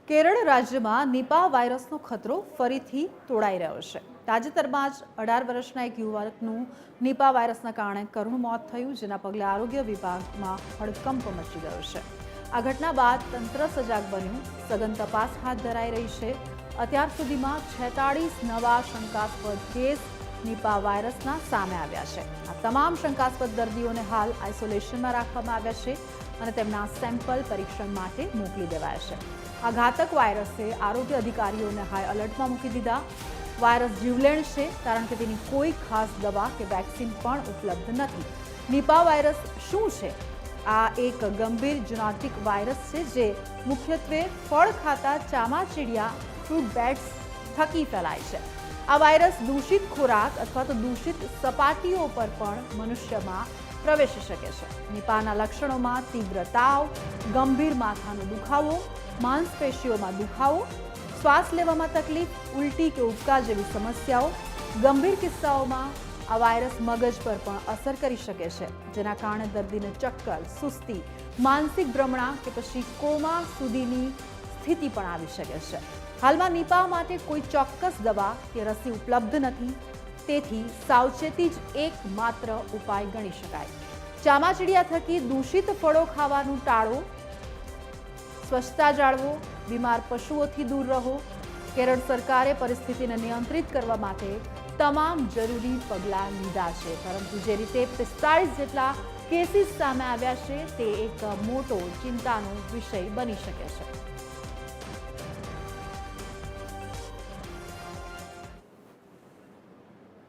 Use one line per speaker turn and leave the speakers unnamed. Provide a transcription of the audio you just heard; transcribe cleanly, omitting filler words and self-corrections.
કેરળ રાજ્યમાં નિપા વાયરસનો ખતરો ફરીથી તોડાઈ રહ્યો છે। તાજેતરમાં જ 18 વર્ષના એક યુવકનું નિપા વાયરસના કારણે કરુણ મોત થયું, જેના પગલે આરોગ્ય વિભાગમાં હડકંપ મચી ગયો છે। આ ઘટના બાદ તંત્ર સજાગ બન્યું, સઘન તપાસ હાથ ધરાઈ રહી છે। અત્યાર સુધીમાં 46 નવા શંકાસ્પદ કેસ નિપા વાયરસના સામે આવ્યા છે। આ તમામ શંકાસ્પદ દર્દીઓને હાલ આઇસોલેશનમાં રાખવામાં આવ્યા છે અને તેમના સેમ્પલ પરીક્ષણ માટે મોકલી દેવાયા છે। આ ઘાતક વાયરસે આરોગ્ય અધિકારીઓને હાઈ એલર્ટમાં મૂકી દીધા। વાયરસ જીવલેણ છે, કારણ કે તેની કોઈ ખાસ દવા કે વેક્સિન પણ ઉપલબ્ધ નથી। નિપા વાયરસ શું છે? આ એક ગંભીર ઝુનોટિક વાયરસ છે જે મુખ્યત્વે ફળ ખાતા ચામાચીડિયા ફ્રૂટ બેટ્સ થકી ફેલાય છે। આ વાયરસ દૂષિત ખોરાક અથવા તો દૂષિત સપાટીઓ પર પણ મનુષ્યમાં પ્રવેશી શકે છે। નિપાના લક્ષણોમાં તીવ્ર તાવ, ગંભીર માથાનો દુખાવો, માંસપેશીઓમાં દુખાવો, શ્વાસ લેવામાં તકલીફ, ઉલટી કે ઉબકા જેવી સમસ્યાઓ, ગંભીર કિસ્સાઓમાં આ વાયરસ મગજ પર પણ અસર કરી શકે છે, જેના કારણે દર્દીને ચક્કર, સુસ્તી, માનસિક ભ્રમણા કે પછી કોમા સુધીની સ્થિતિ પણ આવી શકે છે। હાલમાં નિપા માટે કોઈ ચોક્કસ દવા કે રસી ઉપલબ્ધ નથી, તેથી સાવચેતી જ એકમાત્ર ઉપાય ગણી શકાય। ચામાચીડિયા થકી દૂષિત ફળો ખાવાનું ટાળો, સ્વચ્છતા જાળવો, બીમાર પશુઓથી દૂર રહો। કેરળ સરકારે પરિસ્થિતિને નિયંત્રિત કરવા માટે તમામ જરૂરી પગલાં લીધા છે, પરંતુ જે રીતે 45 જેટલા કેસીસ સામે આવ્યા છે તે એક મોટો ચિંતાનો વિષય બની શકે છે।